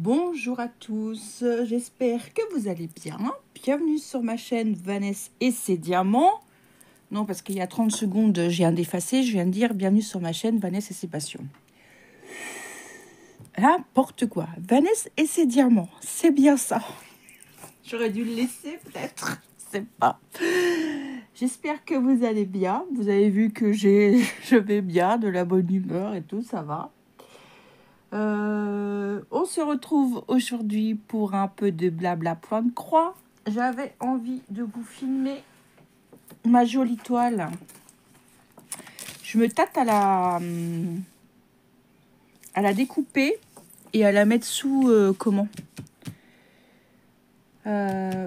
Bonjour à tous, j'espère que vous allez bien. Bienvenue sur ma chaîne Vanessa et ses diamants. Non, parce qu'il y a 30 secondes, je viens d'effacer, je viens de dire bienvenue sur ma chaîne Vanessa et ses passions. N'importe quoi, Vanessa et ses diamants, c'est bien ça. J'aurais dû le laisser peut-être, je sais pas. J'espère que vous allez bien. Vous avez vu que je vais bien, de la bonne humeur et tout, ça va. On se retrouve aujourd'hui pour un peu de blabla point de croix. J'avais envie de vous filmer ma jolie toile. Je me tâte à la découper et à la mettre sous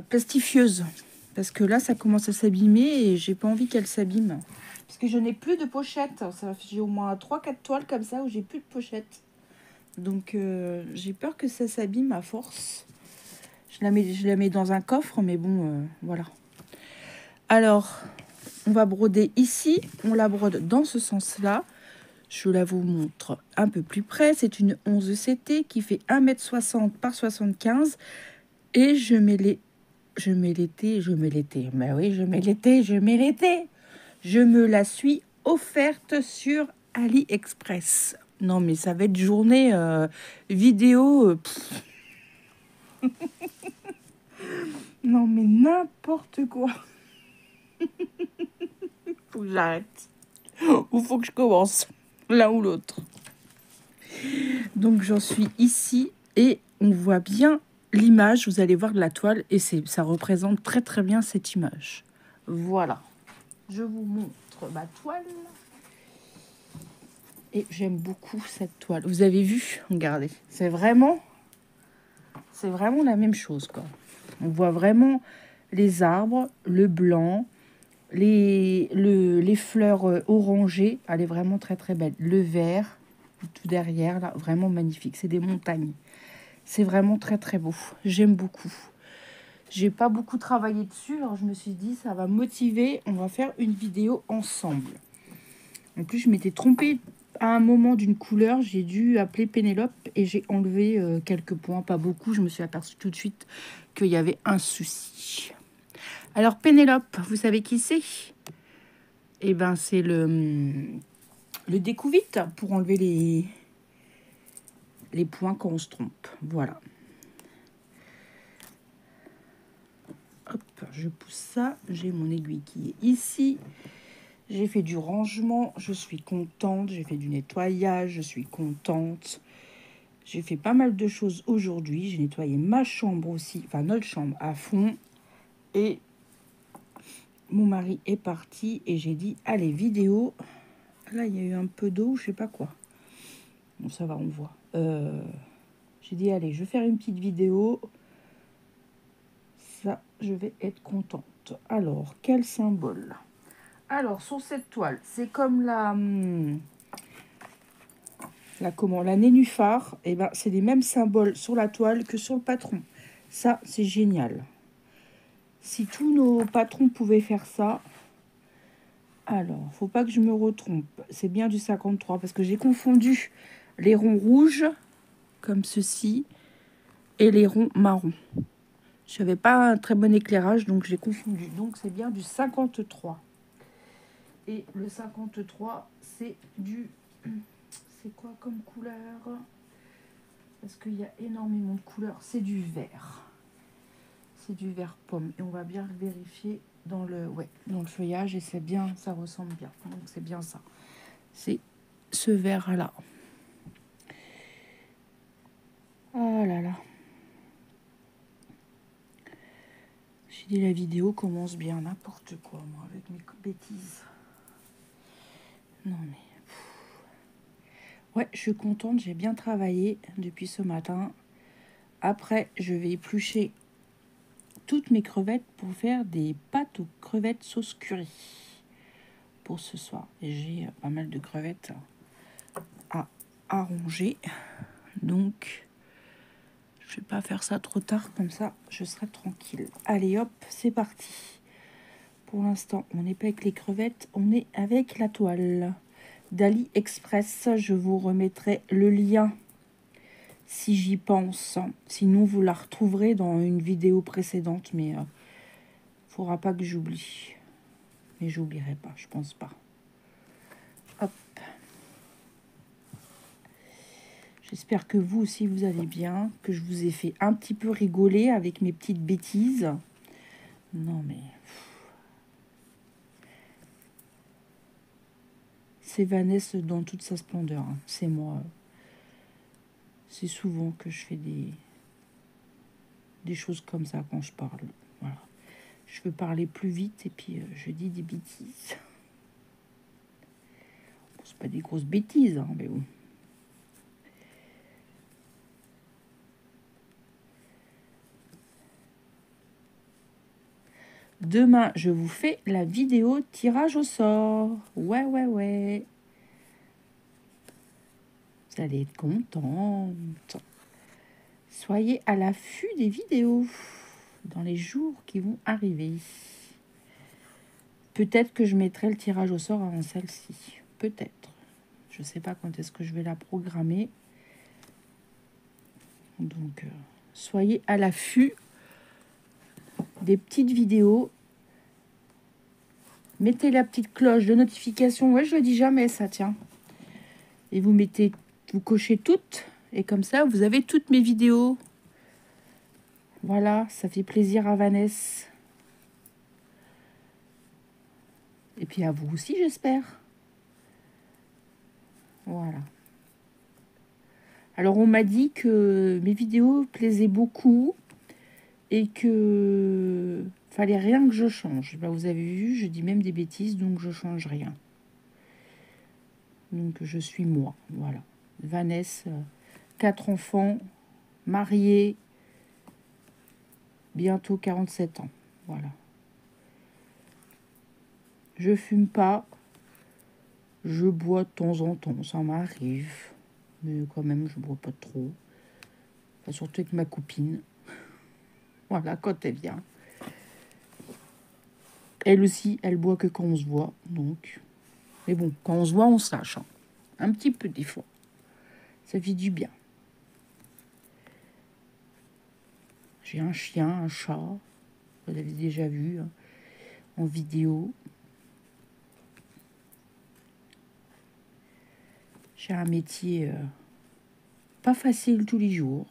plastifieuse. Parce que là, ça commence à s'abîmer et j'ai pas envie qu'elle s'abîme. Parce que je n'ai plus de pochette. J'ai au moins 3-4 toiles comme ça où j'ai plus de pochette. Donc, j'ai peur que ça s'abîme à force. Je la mets dans un coffre, mais bon, voilà. Alors, on va broder ici. On la brode dans ce sens-là. Je la vous montre un peu plus près. C'est une 11 CT qui fait 1,60 m par 75. Et je mets l'été. Ben oui, je mets l'été. Je me la suis offerte sur AliExpress. Non, mais ça va être journée vidéo. Non, mais n'importe quoi. Faut que j'arrête. Ou faut que je commence. L'un ou l'autre. Donc, j'en suis ici. Et on voit bien l'image. Vous allez voir de la toile. Et ça représente très, très bien cette image. Voilà. Je vous montre ma toile. Et j'aime beaucoup cette toile. Vous avez vu? Regardez. C'est vraiment la même chose, quoi. On voit vraiment les arbres, le blanc, les fleurs orangées. Elle est vraiment très, très belle. Le vert, tout derrière, là, vraiment magnifique. C'est des montagnes. C'est vraiment très, très beau. J'aime beaucoup. J'ai pas beaucoup travaillé dessus, alors je me suis dit, ça va motiver. On va faire une vidéo ensemble. En plus, je m'étais trompée à un moment d'une couleur. J'ai dû appeler Pénélope et j'ai enlevé quelques points, pas beaucoup. Je me suis aperçue tout de suite qu'il y avait un souci. Alors, Pénélope, vous savez qui c'est? Eh ben, c'est le découvite pour enlever les points quand on se trompe. Voilà. Hop, je pousse ça. J'ai mon aiguille qui est ici. J'ai fait du rangement. Je suis contente. J'ai fait du nettoyage. Je suis contente. J'ai fait pas mal de choses aujourd'hui. J'ai nettoyé ma chambre aussi. Enfin, notre chambre à fond. Et mon mari est parti. Et j'ai dit, allez, vidéo. Là, il y a eu un peu d'eau. Je sais pas quoi. Bon, ça va, on voit. J'ai dit, allez, je vais faire une petite vidéo. Ça, je vais être contente. Alors, quel symbole? Alors, sur cette toile, c'est comme la nénuphar. Et ben, c'est les mêmes symboles sur la toile que sur le patron. Ça, c'est génial. Si tous nos patrons pouvaient faire ça... Alors, faut pas que je me retrompe. C'est bien du 53 parce que j'ai confondu les ronds rouges, comme ceci, et les ronds marrons. Je n'avais pas un très bon éclairage, donc j'ai confondu. Donc, c'est bien du 53. Et le 53, c'est du... C'est quoi comme couleur? Parce qu'il y a énormément de couleurs. C'est du vert. C'est du vert pomme. Et on va bien le vérifier dans le feuillage. Et c'est bien, ça ressemble bien. Donc, c'est bien ça. C'est ce vert-là. Oh là là. J'ai dit la vidéo commence bien. N'importe quoi, moi, avec mes bêtises. Non, mais... Ouais, je suis contente. J'ai bien travaillé depuis ce matin. Après, je vais éplucher toutes mes crevettes pour faire des pâtes aux crevettes sauce curry pour ce soir. Et j'ai pas mal de crevettes à ronger. Donc, je vais pas faire ça trop tard, comme ça, je serai tranquille. Allez, hop, c'est parti. Pour l'instant, on n'est pas avec les crevettes, on est avec la toile d'AliExpress. Je vous remettrai le lien si j'y pense. Sinon, vous la retrouverez dans une vidéo précédente, mais faudra pas que j'oublie. Mais j'oublierai pas, je pense pas. Hop. J'espère que vous aussi, vous allez bien, que je vous ai fait un petit peu rigoler avec mes petites bêtises. Non, mais... C'est Vanessa dans toute sa splendeur. Hein. C'est moi. C'est souvent que je fais des choses comme ça quand je parle. Voilà. Je veux parler plus vite et puis je dis des bêtises. Bon, c'est pas des grosses bêtises, hein, mais bon. Demain, je vous fais la vidéo tirage au sort. Ouais, ouais, ouais. Vous allez être contente. Soyez à l'affût des vidéos dans les jours qui vont arriver. Peut-être que je mettrai le tirage au sort avant celle-ci. Peut-être. Je ne sais pas quand est-ce que je vais la programmer. Donc, soyez à l'affût des petites vidéos. Mettez la petite cloche de notification. Ouais, je le dis jamais, ça, tiens. Et vous cochez toutes. Et comme ça, vous avez toutes mes vidéos. Voilà, ça fait plaisir à Vanessa. Et puis à vous aussi, j'espère. Voilà. Alors, on m'a dit que mes vidéos plaisaient beaucoup et que fallait rien que je change. Ben, vous avez vu, je dis même des bêtises, donc je change rien. Donc, je suis moi. Voilà. Vanessa, 4 enfants, mariée, bientôt 47 ans. Voilà. Je fume pas. Je bois de temps en temps, ça m'arrive. Mais quand même, je bois pas trop. Enfin, surtout avec ma copine. Voilà, quand elle vient. Elle aussi, elle boit que quand on se voit. Donc. Mais bon, quand on se voit, on se lâche. Hein. Un petit peu des fois. Ça fait du bien. J'ai un chien, un chat. Vous l'avez déjà vu hein, en vidéo. J'ai un métier pas facile tous les jours.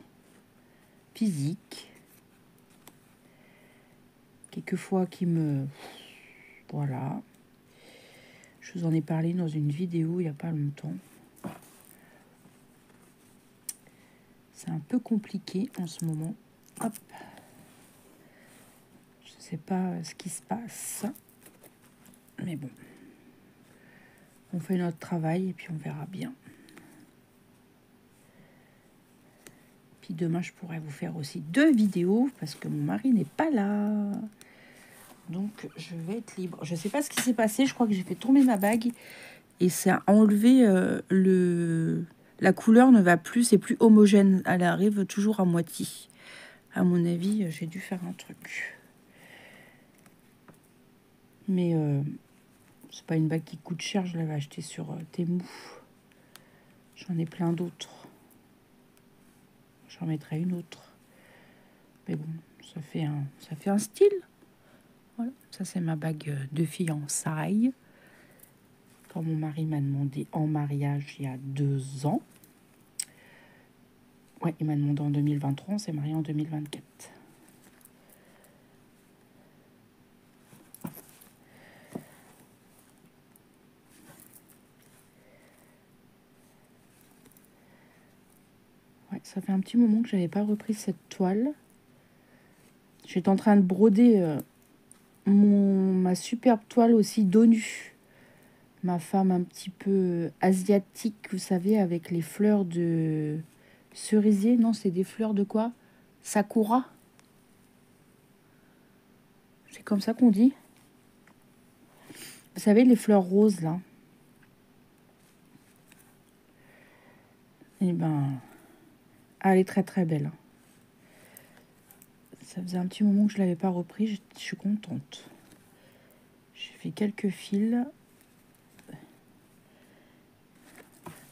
Physique. Quelquefois qui me... Voilà. Je vous en ai parlé dans une vidéo il n'y a pas longtemps. C'est un peu compliqué en ce moment. Hop. Je ne sais pas ce qui se passe. Mais bon. On fait notre travail et puis on verra bien. Puis demain, je pourrais vous faire aussi 2 vidéos parce que mon mari n'est pas là. Donc, je vais être libre. Je ne sais pas ce qui s'est passé. Je crois que j'ai fait tomber ma bague et ça a enlevé la couleur ne va plus. C'est plus homogène. Elle arrive toujours à moitié. À mon avis, j'ai dû faire un truc. Mais c'est pas une bague qui coûte cher. Je l'avais achetée sur Temu. J'en ai plein d'autres. J'en mettrai une autre. Mais bon, ça fait un style. Voilà, ça c'est ma bague de fiançailles. Quand mon mari m'a demandé en mariage il y a 2 ans. Ouais, il m'a demandé en 2023, on s'est marié en 2024. Ouais, ça fait un petit moment que j'avais pas repris cette toile. J'étais en train de broder ma superbe toile aussi dos nu. Ma femme un petit peu asiatique, vous savez, avec les fleurs de cerisier. Non, c'est des fleurs de quoi? Sakura. C'est comme ça qu'on dit. Vous savez, les fleurs roses, là. Eh ben, elle est très très belle. Ça faisait un petit moment que je ne l'avais pas repris. Je suis contente. J'ai fait quelques fils.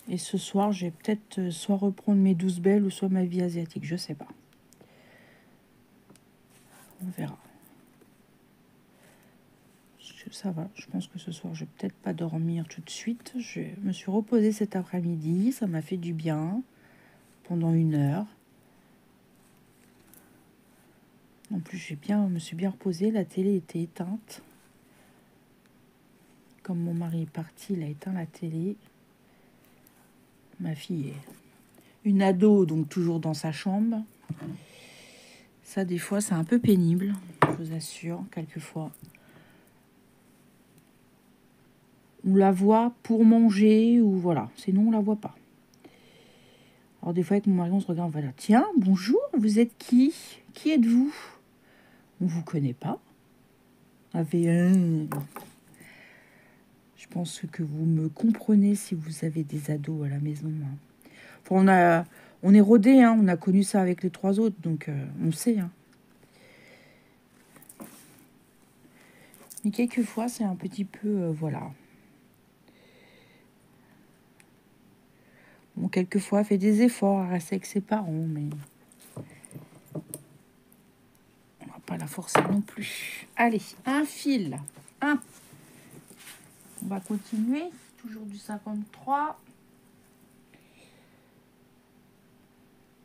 Et ce soir, je vais peut-être soit reprendre mes 12 belles ou soit ma vie asiatique. Je sais pas. On verra. Ça va. Je pense que ce soir, je vais peut-être pas dormir tout de suite. Je me suis reposée cet après-midi. Ça m'a fait du bien pendant 1 heure. En plus, je me suis bien reposée. La télé était éteinte. Comme mon mari est parti, il a éteint la télé. Ma fille est une ado, donc toujours dans sa chambre. Ça, des fois, c'est un peu pénible, je vous assure, quelquefois. On la voit pour manger, ou voilà. Sinon, on la voit pas. Alors, des fois, avec mon mari, on se regarde, voilà. Tiens, bonjour, vous êtes qui? Qui êtes-vous? On vous connaît pas. Je pense que vous me comprenez si vous avez des ados à la maison. Enfin, on est rodés, hein, on a connu ça avec les 3 autres, donc on sait. Hein. Mais quelquefois, c'est un petit peu, voilà. Bon, quelquefois, elle fait des efforts à rester avec ses parents, mais on va pas la forcer non plus. Allez, un fil. Un. On va continuer. Toujours du 53.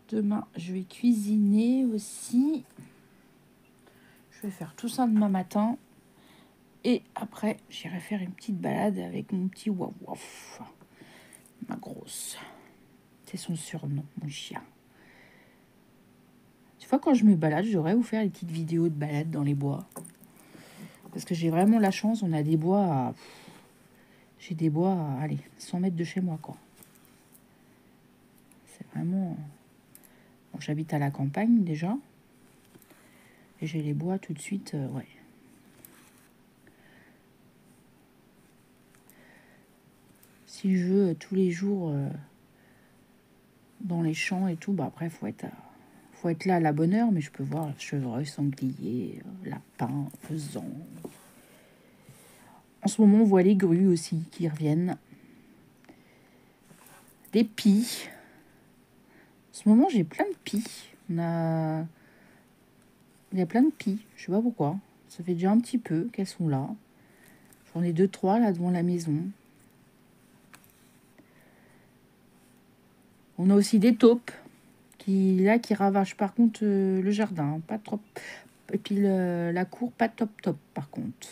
Demain, je vais cuisiner aussi. Je vais faire tout ça demain matin. Et après, j'irai faire une petite balade avec mon petit waf-waf. Ma grosse. C'est son surnom, mon chien. Des fois, quand je me balade, je devrais vous faire une petite vidéo de balade dans les bois. Parce que j'ai vraiment la chance, on a des bois à... J'ai des bois à, allez, 100 mètres de chez moi, quoi. C'est vraiment... Bon, j'habite à la campagne, déjà. Et j'ai les bois tout de suite, ouais. Si je veux tous les jours dans les champs et tout, bah après, faut être là à la bonne heure, mais je peux voir chevreuil, sanglier, lapin, faisan. En ce moment, on voit les grues aussi qui reviennent. Des pies. En ce moment, j'ai plein de pies. Il y a plein de pies. Je sais pas pourquoi. Ça fait déjà un petit peu qu'elles sont là. J'en ai 2, 3 là devant la maison. On a aussi des taupes qui ravagent par contre le jardin. Pas trop. Et puis la cour, pas top top par contre.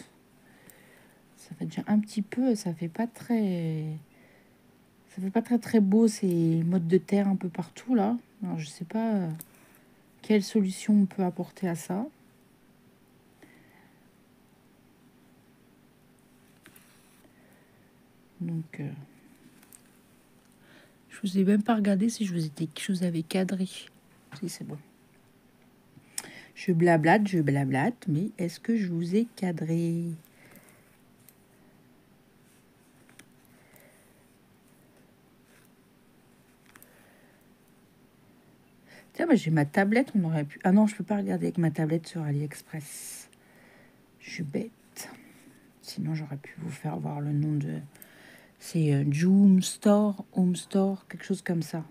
Ça fait déjà un petit peu. Ça fait pas très très beau ces mottes de terre un peu partout là. Alors je sais pas quelle solution on peut apporter à ça. Donc je vous ai même pas regardé si je vous avais cadré. Si c'est bon. Je blablate, mais est-ce que je vous ai cadré? Tiens, bah, j'ai ma tablette, on aurait pu... Ah non, je peux pas regarder avec ma tablette sur AliExpress. Je suis bête. Sinon, j'aurais pu vous faire voir le nom de... C'est Joom Store, Home Store, quelque chose comme ça.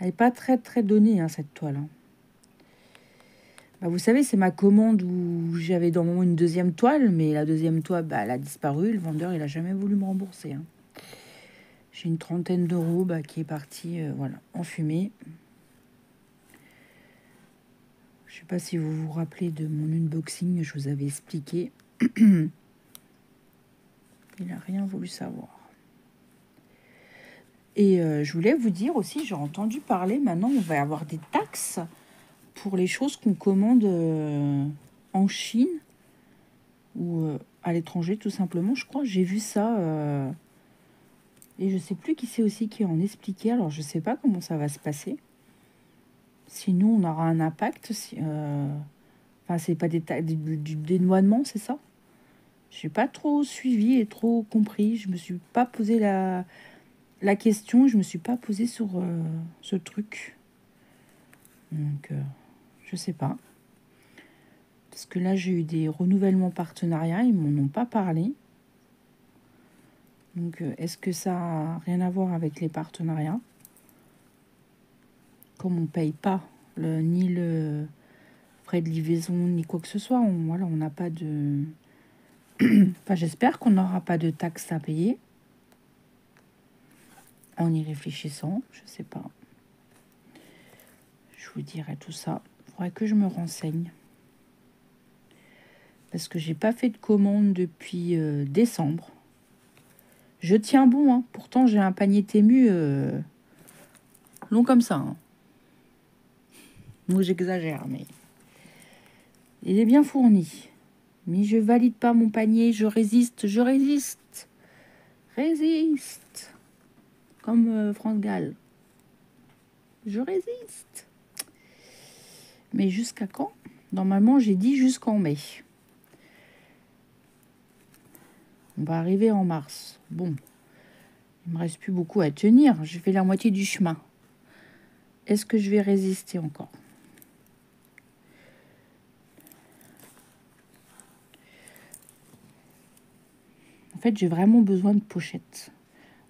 Elle n'est pas très très donnée, hein, cette toile. Hein. Bah, vous savez, c'est ma commande où j'avais dans mon une deuxième toile, mais la deuxième toile, bah, elle a disparu. Le vendeur, il a jamais voulu me rembourser. Hein. J'ai une 30aine d'euros qui est partie voilà, en fumée. Je sais pas si vous vous rappelez de mon unboxing, je vous avais expliqué. Il n'a rien voulu savoir. Et je voulais vous dire aussi, j'ai entendu parler, maintenant on va avoir des taxes pour les choses qu'on commande en Chine ou à l'étranger tout simplement. Je crois j'ai vu ça et je sais plus qui c'est aussi qui en expliquait. Alors je sais pas comment ça va se passer. Sinon on aura un impact. Enfin c'est pas du dédouanement, c'est ça? J'ai pas trop suivi et trop compris. Je me suis pas posé la question. Je me suis pas posé sur ce truc. Donc, je sais pas. Parce que là, j'ai eu des renouvellements partenariats. Ils m'en ont pas parlé. Donc, est-ce que ça a rien à voir avec les partenariats? Comme on ne paye pas ni le frais de livraison, ni quoi que ce soit, voilà, on n'a pas de... Enfin, j'espère qu'on n'aura pas de taxes à payer. En y réfléchissant, je sais pas. Je vous dirai tout ça. Il faudrait que je me renseigne. Parce que j'ai pas fait de commande depuis décembre. Je tiens bon, hein. Pourtant j'ai un panier Temu long comme ça. Hein. Moi j'exagère, mais il est bien fourni. Mais je valide pas mon panier, je résiste, je résiste. Résiste. Comme France Gall. Je résiste. Mais jusqu'à quand? Normalement j'ai dit jusqu'en mai. On va arriver en mars. Bon, il me reste plus beaucoup à tenir. J'ai fait la moitié du chemin. Est-ce que je vais résister encore? En fait, j'ai vraiment besoin de pochettes.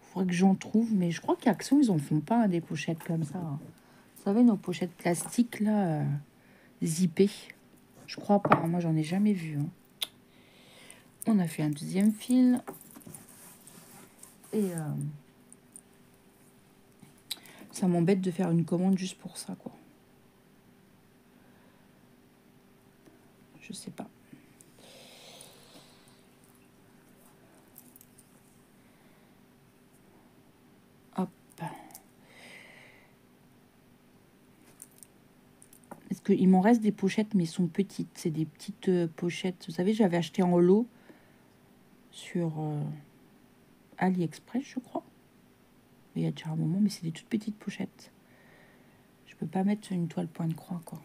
Il faudrait que j'en trouve, mais je crois qu'Action, ils en font pas des pochettes comme ça. Vous savez, nos pochettes plastiques, là, zippées. Je crois pas. Moi, j'en ai jamais vu. Hein. On a fait un deuxième fil. Et ça m'embête de faire une commande juste pour ça, quoi. Je sais pas. Hop. Parce qu'il m'en reste des pochettes, mais elles sont petites. C'est des petites pochettes. Vous savez, j'avais acheté en lot sur AliExpress, je crois. Il y a déjà un moment, mais c'est des toutes petites pochettes. Je peux pas mettre une toile point de croix, quoi.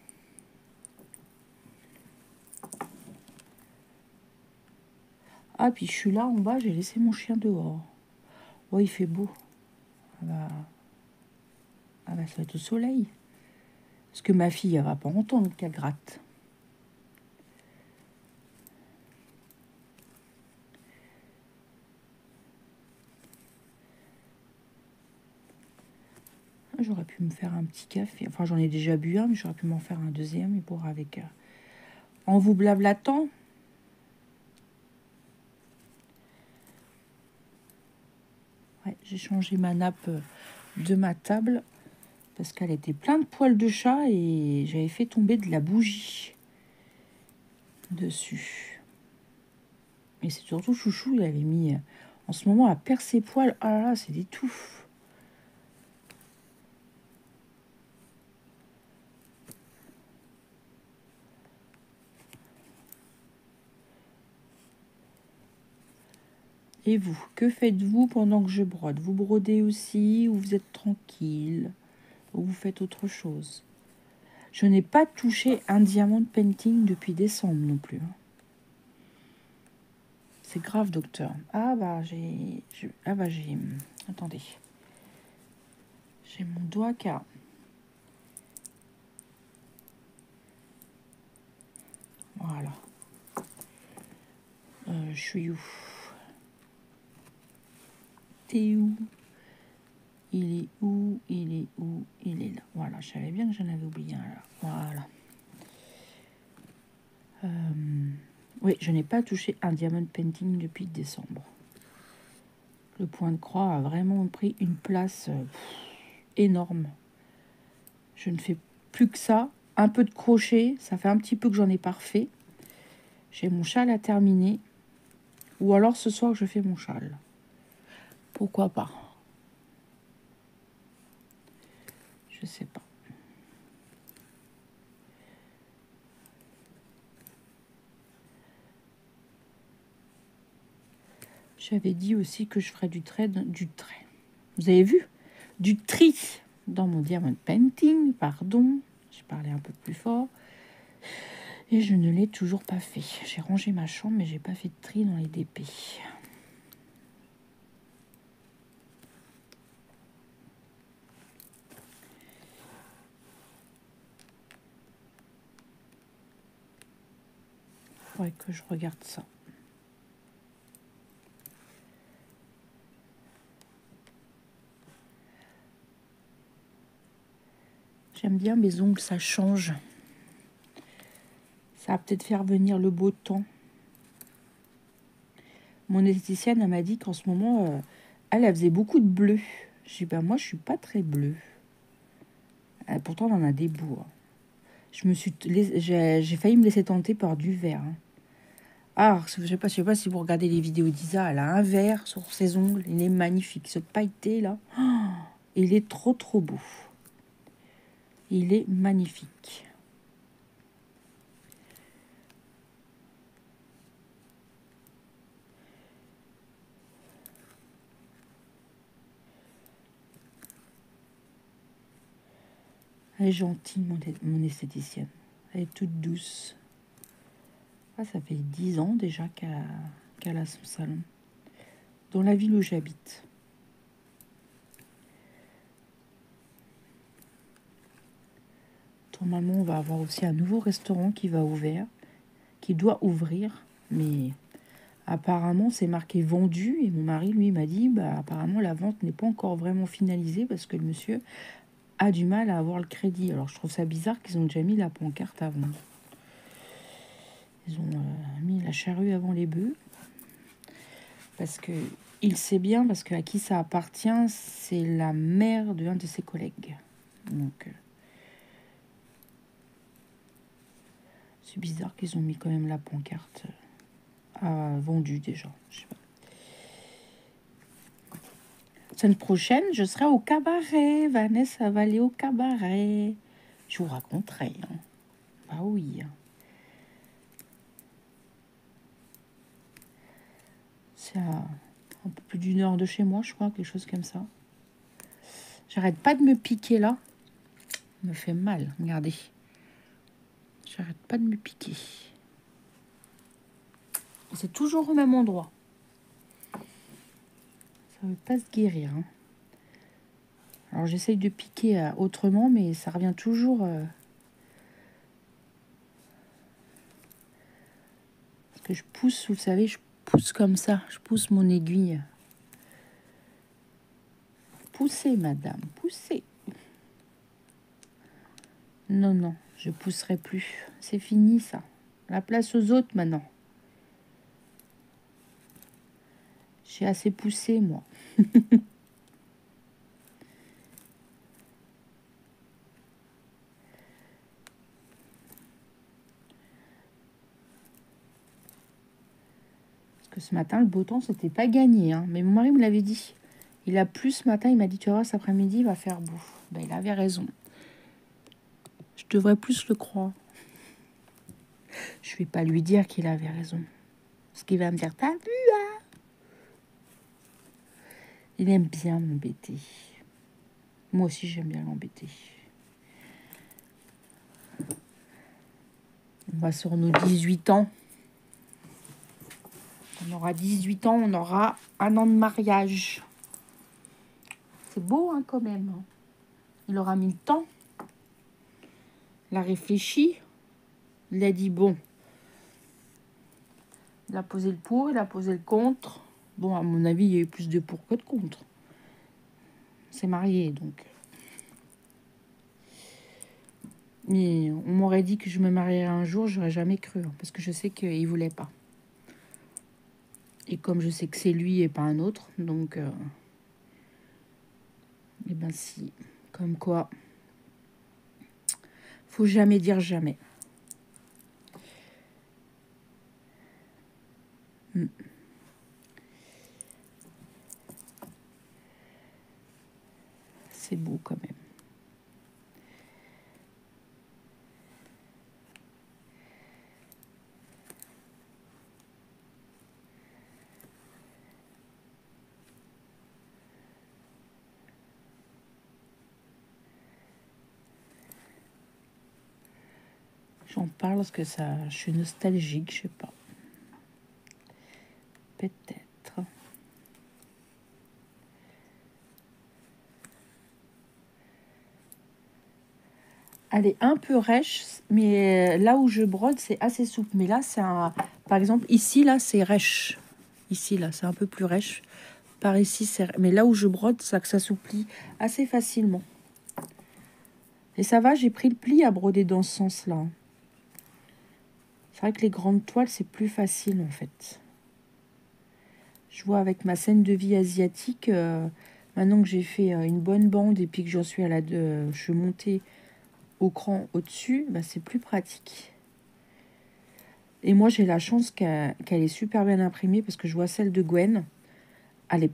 Ah, puis je suis là en bas, j'ai laissé mon chien dehors. Oh, il fait beau. Ah bah, ça va être au soleil. Parce que ma fille, elle va pas entendre qu'elle gratte. J'aurais pu me faire un petit café. Enfin, j'en ai déjà bu un, mais j'aurais pu m'en faire un deuxième et boire avec... En vous blablatant. Ouais, j'ai changé ma nappe de ma table parce qu'elle était pleine de poils de chat et j'avais fait tomber de la bougie dessus. Et c'est surtout Chouchou, il avait mis en ce moment à perdre ses poils. Ah là là, c'est des touffes. Et vous, que faites-vous pendant que je brode? Vous brodez aussi ou vous êtes tranquille? Ou vous faites autre chose? Je n'ai pas touché un diamant painting depuis décembre non plus. C'est grave, docteur. Ah bah j'ai... Attendez. J'ai mon doigt qui a... Voilà. Je suis où? T'es où? Il est où? Il est où? Il est là. Voilà, je savais bien que j'en avais oublié un là. Voilà. Oui, je n'ai pas touché un diamond painting depuis décembre. Le point de croix a vraiment pris une place énorme. Je ne fais plus que ça. Un peu de crochet. Ça fait un petit peu que j'en ai pas refait. J'ai mon châle à terminer. Ou alors ce soir, je fais mon châle. Pourquoi pas? Je sais pas. J'avais dit aussi que je ferais du trait. Vous avez vu? Du tri dans mon diamond painting. Pardon. J'ai parlé un peu plus fort. Et je ne l'ai toujours pas fait. J'ai rangé ma chambre, mais j'ai pas fait de tri dans les DP. Faudrait que je regarde ça. J'aime bien mes ongles, ça change. Ça va peut-être faire venir le beau temps. Mon esthéticienne, elle m'a dit qu'en ce moment, elle faisait beaucoup de bleu. Je dis, ben moi, je suis pas très bleu. Pourtant, on en a des beaux. Hein. J'ai failli me laisser tenter par du vert. Hein. Ah, je sais pas si vous regardez les vidéos d'Isa, elle a un vert sur ses ongles. Il est magnifique. Ce pailleté, là, oh, il est trop, trop beau. Il est magnifique. Elle est gentille, mon esthéticienne. Elle est toute douce. Ah, ça fait 10 ans déjà qu'elle a son salon. Dans la ville où j'habite. Normalement, on va avoir aussi un nouveau restaurant qui doit ouvrir. Mais apparemment, c'est marqué vendu. Et mon mari, lui, m'a dit, bah, apparemment, la vente n'est pas encore vraiment finalisée parce que le monsieur a du mal à avoir le crédit. Alors, je trouve ça bizarre qu'ils ont déjà mis la pancarte à vendre. Ils ont mis la charrue avant les bœufs. Parce que il sait bien, parce qu'à qui ça appartient, c'est la mère d'un de ses collègues. Donc, c'est bizarre qu'ils ont mis quand même la pancarte vendue déjà. Je sais pas. Semaine prochaine, je serai au cabaret. Vanessa va aller au cabaret. Je vous raconterai. Hein. Bah oui. C'est à un peu plus d'1 heure de chez moi, je crois, quelque chose comme ça. J'arrête pas de me piquer là. Ça me fait mal, regardez. J'arrête pas de me piquer. C'est toujours au même endroit. Ça veut pas se guérir. Hein. Alors j'essaye de piquer autrement, mais ça revient toujours. Parce que je pousse, vous savez, je pousse comme ça. Je pousse mon aiguille. Poussez, madame, poussez. Non, non, je pousserai plus. C'est fini, ça. La place aux autres, maintenant. J'ai assez poussé, moi. Parce que ce matin, le beau temps, c'était pas gagné. Hein. Mais mon mari me l'avait dit. Il a plu ce matin, il m'a dit, tu vas voir, cet après-midi, il va faire beau. Ben, il avait raison. Je devrais plus le croire. Je vais pas lui dire qu'il avait raison. Parce qu'il va me dire, t'as vu, hein? Il aime bien m'embêter. Moi aussi, j'aime bien l'embêter. On va sur nos 18 ans. On aura 18 ans, on aura 1 an de mariage. C'est beau, hein, quand même. Il aura mis le temps. Il a réfléchi. Il a dit, bon. Il a posé le pour, il a posé le contre. Bon, à mon avis, il y a eu plus de pour que de contre. On s'est marié, donc. Mais on m'aurait dit que je me marierais un jour, j'aurais jamais cru. Hein, parce que je sais qu'il ne voulait pas. Et comme je sais que c'est lui et pas un autre, donc... eh ben si, comme quoi... Faut jamais dire jamais. C'est beau quand même. J'en parle parce que ça, je suis nostalgique, je sais pas. Peut-être. Elle est un peu rêche, mais là où je brode, c'est assez souple. Mais là, c'est un... Par exemple, ici, là, c'est rêche. Ici, là, c'est un peu plus rêche. Par ici, c'est... Mais là où je brode, ça s'assouplit assez facilement. Et ça va, j'ai pris le pli à broder dans ce sens-là. C'est vrai que les grandes toiles, c'est plus facile en fait. Je vois avec ma scène de vie asiatique, maintenant que j'ai fait une bonne bande et puis que j'en suis à je suis montée au cran au-dessus, bah, c'est plus pratique. Et moi, j'ai la chance qu'elle est super bien imprimée parce que je vois celle de Gwen. Elle est...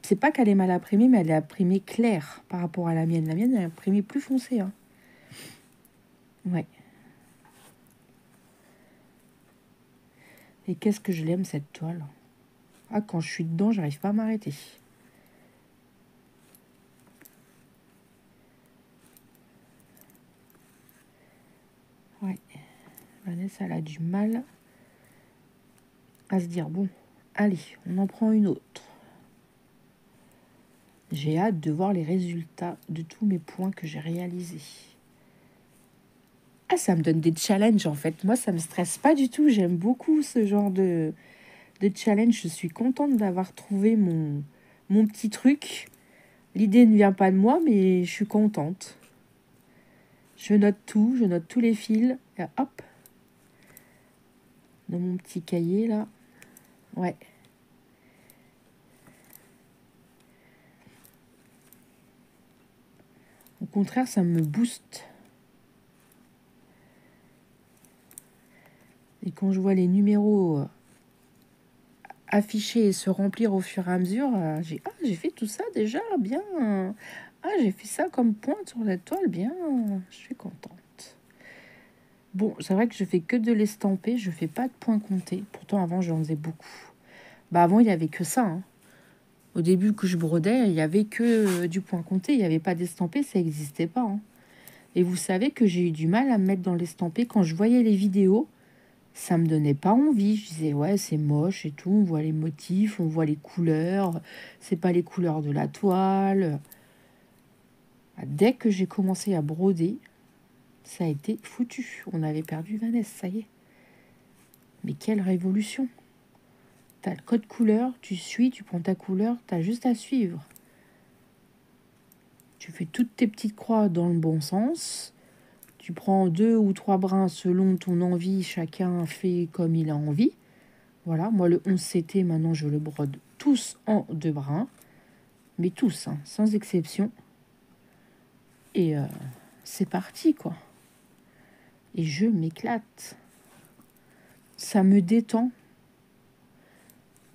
C'est pas qu'elle est mal imprimée, mais elle est imprimée claire par rapport à la mienne. La mienne, elle est imprimée plus foncée. Hein. Ouais. Et qu'est-ce que je l'aime, cette toile. Ah, quand je suis dedans, j'arrive pas à m'arrêter. Ouais. Vanessa, elle a du mal à se dire, bon, allez, on en prend une autre. J'ai hâte de voir les résultats de tous mes points que j'ai réalisés. Ah, ça me donne des challenges, en fait. Moi, ça me stresse pas du tout. J'aime beaucoup ce genre de challenge. Je suis contente d'avoir trouvé mon petit truc. L'idée ne vient pas de moi, mais je suis contente. Je note tout, je note tous les fils. Et hop, dans mon petit cahier, là. Ouais. Au contraire, ça me booste. Et quand je vois les numéros afficher et se remplir au fur et à mesure, j'ai fait tout ça déjà, bien. Ah, j'ai fait ça comme pointe sur la toile, bien. Je suis contente. Bon, c'est vrai que je fais que de l'estamper, je fais pas de points comptés. Pourtant, avant, j'en faisais beaucoup. Bah, avant, il y avait que ça. Hein. Au début que je brodais, il y avait que du point compté. Il n'y avait pas d'estampé, ça n'existait pas. Hein. Et vous savez que j'ai eu du mal à me mettre dans l'estampé. Quand je voyais les vidéos, ça me donnait pas envie. Je disais, ouais, c'est moche et tout. On voit les motifs, on voit les couleurs. C'est pas les couleurs de la toile. Dès que j'ai commencé à broder, ça a été foutu. On avait perdu Vanessa, ça y est. Mais quelle révolution! T'as le code couleur, tu suis, tu prends ta couleur, t'as juste à suivre. Tu fais toutes tes petites croix dans le bon sens. Tu prends 2 ou 3 brins selon ton envie. Chacun fait comme il a envie. Voilà, moi le 11CT, maintenant je le brode tous en 2 brins. Mais tous, hein, sans exception. Et c'est parti, quoi. Et je m'éclate. Ça me détend.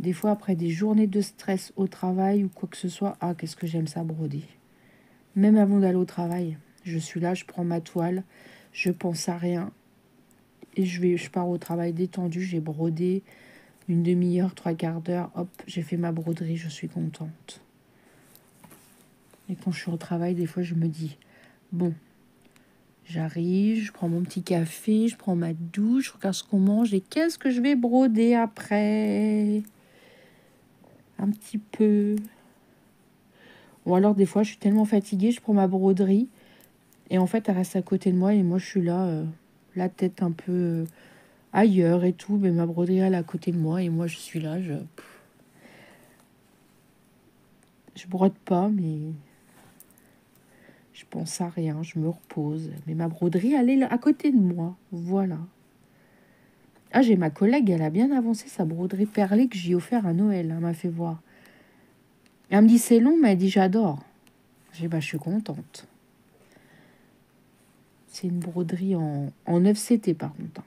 Des fois, après des journées de stress au travail ou quoi que ce soit, ah, qu'est-ce que j'aime ça broder. Même avant d'aller au travail, je suis là, je prends ma toile, je pense à rien. Et je pars au travail détendu, j'ai brodé une demi-heure, 3/4 d'heure, hop, j'ai fait ma broderie, je suis contente. Et quand je suis au travail, des fois, je me dis, bon, j'arrive, je prends mon petit café, je prends ma douche, je regarde ce qu'on mange et qu'est-ce que je vais broder après? Un petit peu. Ou alors, des fois, je suis tellement fatiguée, je prends ma broderie et en fait, elle reste à côté de moi et moi, je suis là, la tête un peu ailleurs et tout, mais ma broderie, elle est à côté de moi et moi, je suis là, je brode pas, mais je pense à rien, je me repose. Mais ma broderie, elle est là, à côté de moi, voilà. Ah, j'ai ma collègue, elle a bien avancé sa broderie perlée que j'ai offert à Noël, elle m'a fait voir. Elle me dit, c'est long, mais elle dit, j'adore. J'ai dit, bah, je suis contente. C'est une broderie en 9CT, par contre.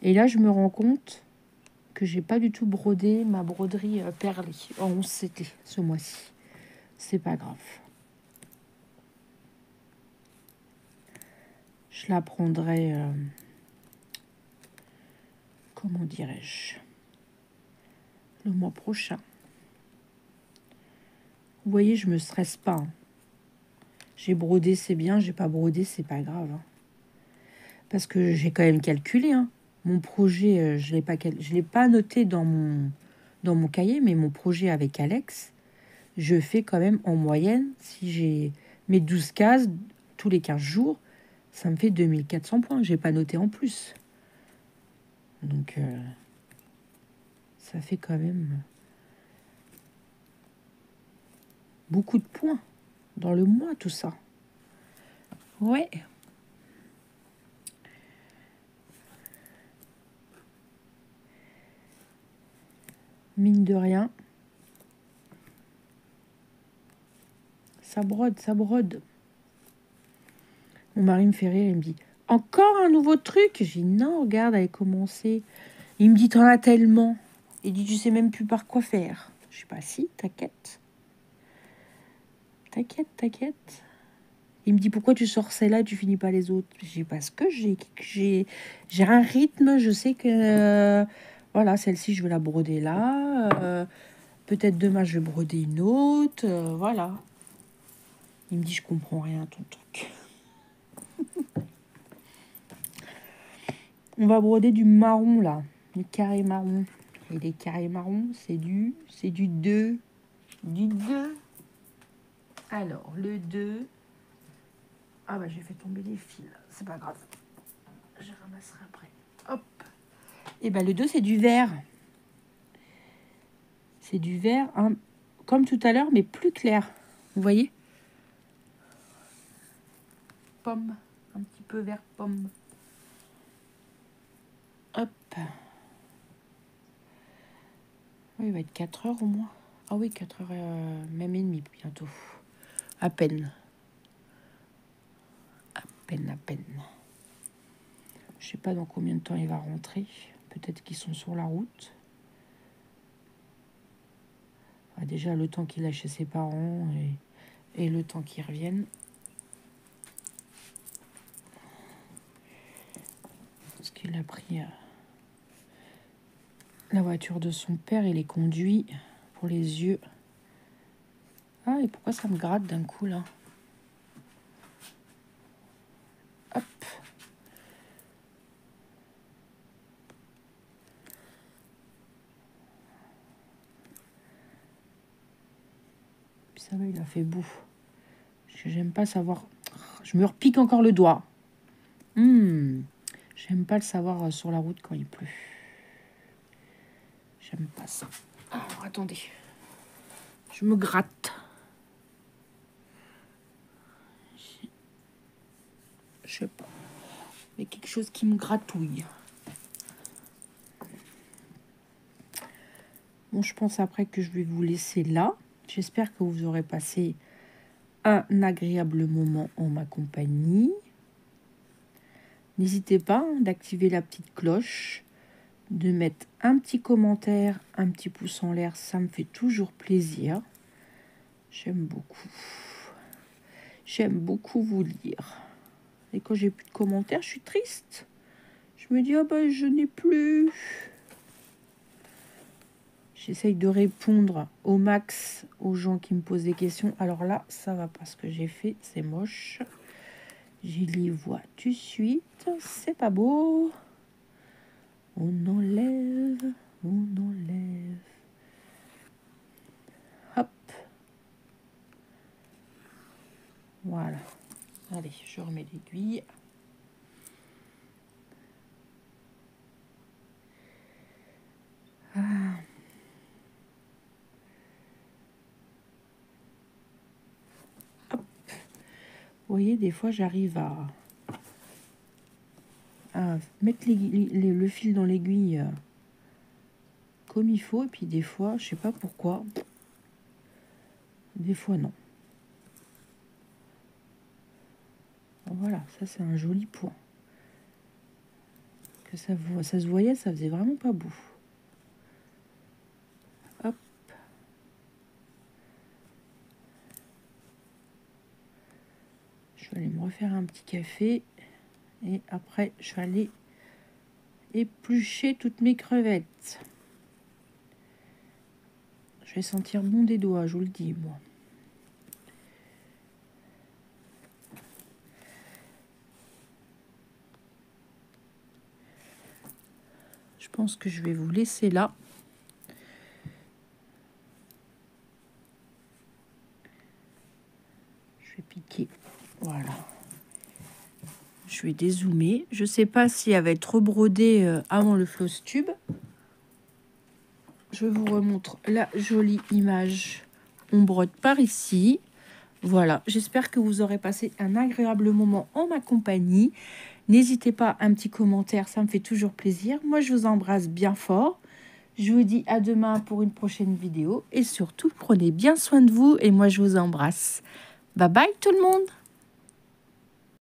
Et là, je me rends compte que j'ai pas du tout brodé ma broderie perlée en 11CT ce mois-ci. C'est pas grave. Je la prendrai, comment dirais-je, le mois prochain. Vous voyez, je me stresse pas. Hein. J'ai brodé, c'est bien. J'ai pas brodé, c'est pas grave. Hein. Parce que j'ai quand même calculé. Hein. Mon projet, je l'ai pas noté dans mon cahier, mais mon projet avec Alex, je fais quand même en moyenne, si j'ai mes 12 cases tous les 15 jours, ça me fait 2400 points. J'ai pas noté en plus. Donc, ça fait quand même beaucoup de points. dans le mois, tout ça. Ouais. Mine de rien. Ça brode, ça brode. Mon mari me fait rire, il me dit « Encore un nouveau truc ?» J'ai dit « Non, regarde, elle est commencé. » Il me dit « T'en as tellement. » Il dit « Tu sais même plus par quoi faire. » Je sais pas, si, t'inquiète. T'inquiète. Il me dit « Pourquoi tu sors celle-là et tu finis pas les autres ?» J'ai dit « Parce que j'ai un rythme, je sais que... voilà, celle-ci, je vais la broder là. Peut-être demain, je vais broder une autre. Voilà. » Il me dit « Je comprends rien à ton truc. » On va broder du marron, là. Du carré marron. Et les carrés marrons, c'est du 2. Du 2. Alors, le 2. Ah bah, j'ai fait tomber les fils. C'est pas grave. Je ramasserai après. Hop. Et bah, le 2, c'est du vert. C'est du vert, hein, comme tout à l'heure, mais plus clair. Vous voyez? Pomme. Un petit peu vert pomme. Hop. Oui, il va être 4 heures au moins. Ah oui, 4 heures, même et demie bientôt. À peine. À peine. Je sais pas dans combien de temps il va rentrer. Peut-être qu'ils sont sur la route. Ah, déjà, le temps qu'il a chez ses parents et le temps qu'ils reviennent. Parce qu'il a pris la voiture de son père et les conduit pour les yeux. Ah, et pourquoi ça me gratte d'un coup, là? Hop. Puis ça va, il a fait boue. Parce que j'aime pas savoir... Je me repique encore le doigt. J'aime pas le savoir sur la route quand il pleut. J'aime pas ça. Alors, attendez. Je me gratte. Je sais pas. Mais quelque chose qui me gratouille. Bon, je pense après que je vais vous laisser là. J'espère que vous aurez passé un agréable moment en ma compagnie. N'hésitez pas d'activer la petite cloche, de mettre un petit commentaire, un petit pouce en l'air. Ça me fait toujours plaisir. J'aime beaucoup. J'aime beaucoup vous lire. Et quand j'ai plus de commentaires, je suis triste. Je me dis, ah ben, je n'ai plus. J'essaye de répondre au max aux gens qui me posent des questions. Alors là, ça va pas. Ce que j'ai fait, c'est moche. Je les vois tout de suite. C'est pas beau. On enlève. Hop. Voilà. Allez, je remets l'aiguille. Ah. Hop. Vous voyez, des fois, j'arrive à mettre le fil dans l'aiguille comme il faut. Et puis des fois, je sais pas pourquoi. Des fois, non. Voilà, ça, c'est un joli point. Que ça se voyait, ça faisait vraiment pas beau. Hop. Je vais aller me refaire un petit café. Et après, je vais aller éplucher toutes mes crevettes. Je vais sentir bon des doigts, je vous le dis, moi. Je pense que je vais vous laisser là. Je vais piquer. Voilà. Je vais dézoomer. Je ne sais pas si elle va être rebrodée avant le floss tube. Je vous remontre la jolie image. On brode par ici. Voilà, j'espère que vous aurez passé un agréable moment en ma compagnie. N'hésitez pas, un petit commentaire, ça me fait toujours plaisir. Moi, je vous embrasse bien fort. Je vous dis à demain pour une prochaine vidéo. Et surtout, prenez bien soin de vous et moi, je vous embrasse. Bye bye tout le monde!